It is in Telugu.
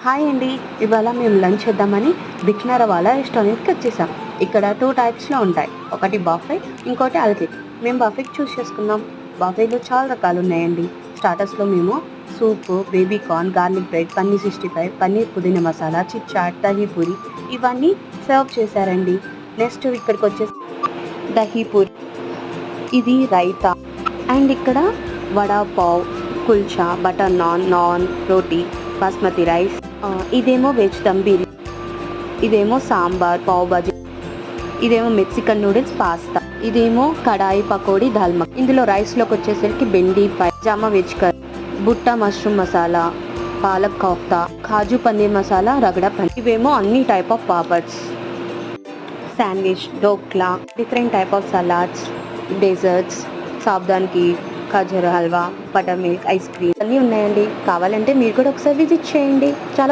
హాయ్ అండి. ఇవాళ మేము లంచ్ చేద్దామని బిక్నారవాలా రెస్టారెంట్కి వచ్చేసాం. ఇక్కడ 2 టైప్స్లో ఉంటాయి. ఒకటి బఫే, ఇంకోటి అల్కే. మేము బఫేకి చూస్ చేసుకున్నాం. బఫేలో చాలా రకాలు ఉన్నాయండి. స్టార్టర్స్లో మేము soup, baby corn, garlic bread, paneer 65, paneer pudina masala, chit chaat, dahi puri ఇవన్నీ సర్వ్ చేశారండి. నెక్స్ట్ ఇక్కడికి వచ్చేసి దహీ పూరి, ఇది రైతా, అండ్ ఇక్కడ వడా పావ్, కుల్చా, బటర్ నాన్, నాన్, రోటీ, బాస్మతి రైస్, ఇదేమో వెజ్ దమ్ బిర్యానీ, ఇదేమో సాంబార్, పావ్ బాజీ, ఇదేమో మెక్సికన్ నూడిల్స్, పాస్తా, ఇదేమో కడాయి పకోడీ, దాల్మా. ఇందులో రైస్లోకి వచ్చేసరికి బెండి ఫ్రై, జామా veg curry, butta mushroom masala, palak kofta, kaju paneer masala, ragda paneer. ఇవేమో అన్ని type of papads, sandwich, dhokla, different type of salads, desserts, సాబ్దాన్కి, khajur halwa, buttermilk, ice cream అన్నీ ఉన్నాయండి. కావాలంటే మీరు కూడా ఒకసారి విజిట్ చేయండి. చాలా